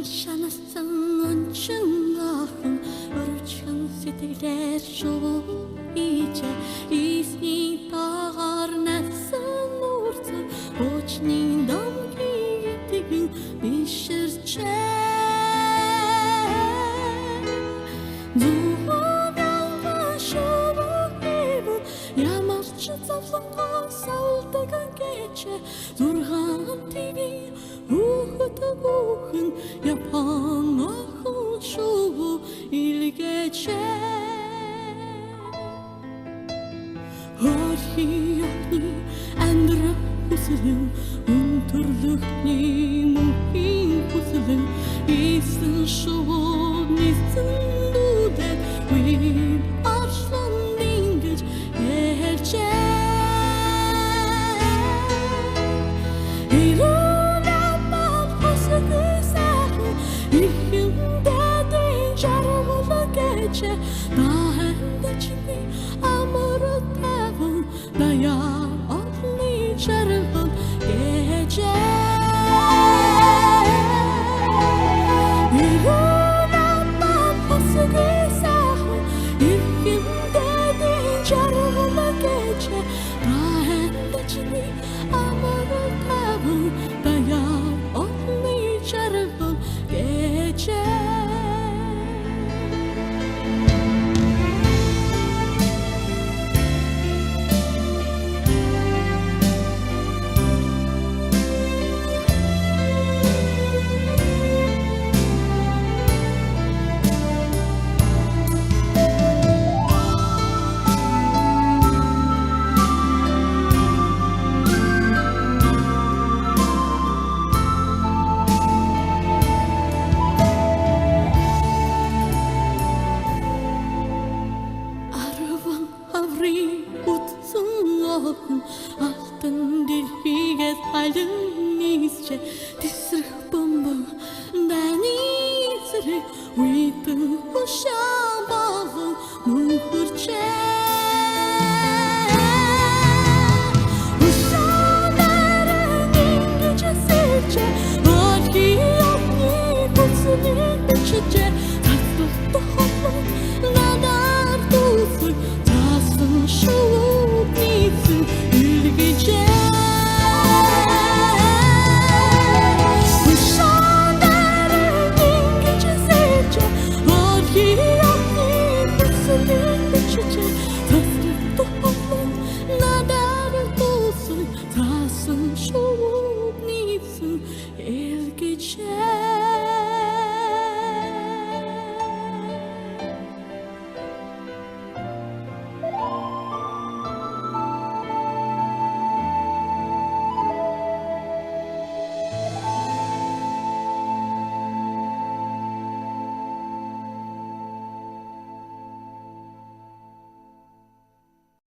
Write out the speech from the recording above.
шанасан ончингаахан өрөвчгөн сэтгэлээр шувуу ичээ ийсний тагаар насан нуурцан очны дамгийгэн бишэрчээ зүгөөний шувуу хэвэн ямарч завланган салдаган гэчээ зургаан тиви ухтагухан япан ахан шувуу илгээчээ Хөрхиёхний амьдрах хүслэн өнтөрлөхний мөнхийн хүслэн ийсэн шувуу нисэн дүүдэд үин арслан ингэж ярьжээ Daenda chini amara tavan daya atli charvan geje Iruna papasgi sahu ikim dedi charvan geje Daenda chini amara tavan daya atli charvan geje Алтан дэлхийгээс халин нийсчэ тесрэх бомбон данийсрэ үйтэн хушаан болон мөнхөрчээ Хушаан наран ингэж сэрчээ